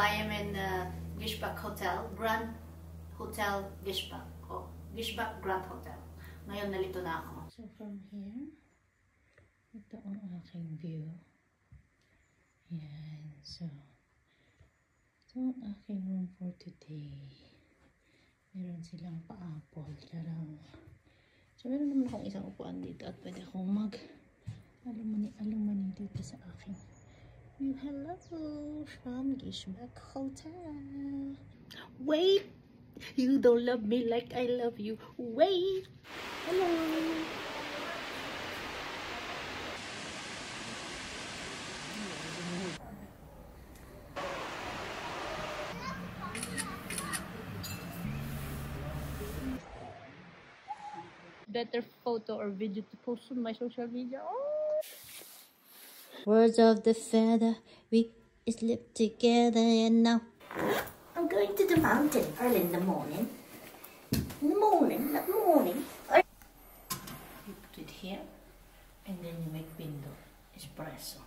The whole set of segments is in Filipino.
I am in Gishbak Hotel, Grand Hotel Gishbak. Oh, Gishbak Grand Hotel. Ngayon nalito na ako. So from here, ito ang aking view. Yan. So, ito ang aking room for today. Meron silang pa-apple. Charang. So, meron naman akong isang upuan dito at pwede akong mag-alumani dito sa akin. Hello from Gishbak Hotel. Wait! You don't love me like I love you. Wait! Hello! Better photo or video to post on my social media. Oh. Words of the feather, we sleep together and now I'm going to the mountain early in the morning. In the morning. You put it here and then you make window espresso.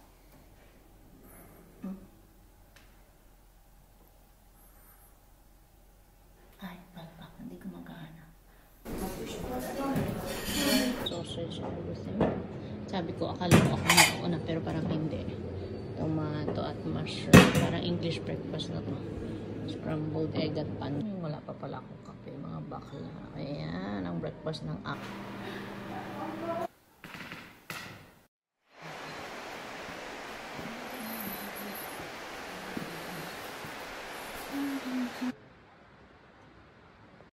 Ay, palpak, hindi gumagana. Sausage and everything. Sabi ko, akala ko ako na pero parang hindi. Tomato at mushroom. Parang English breakfast na to. Scrambled egg at pan. Wala pa pala akong kape, mga bakla. Ayan, ang breakfast ng app.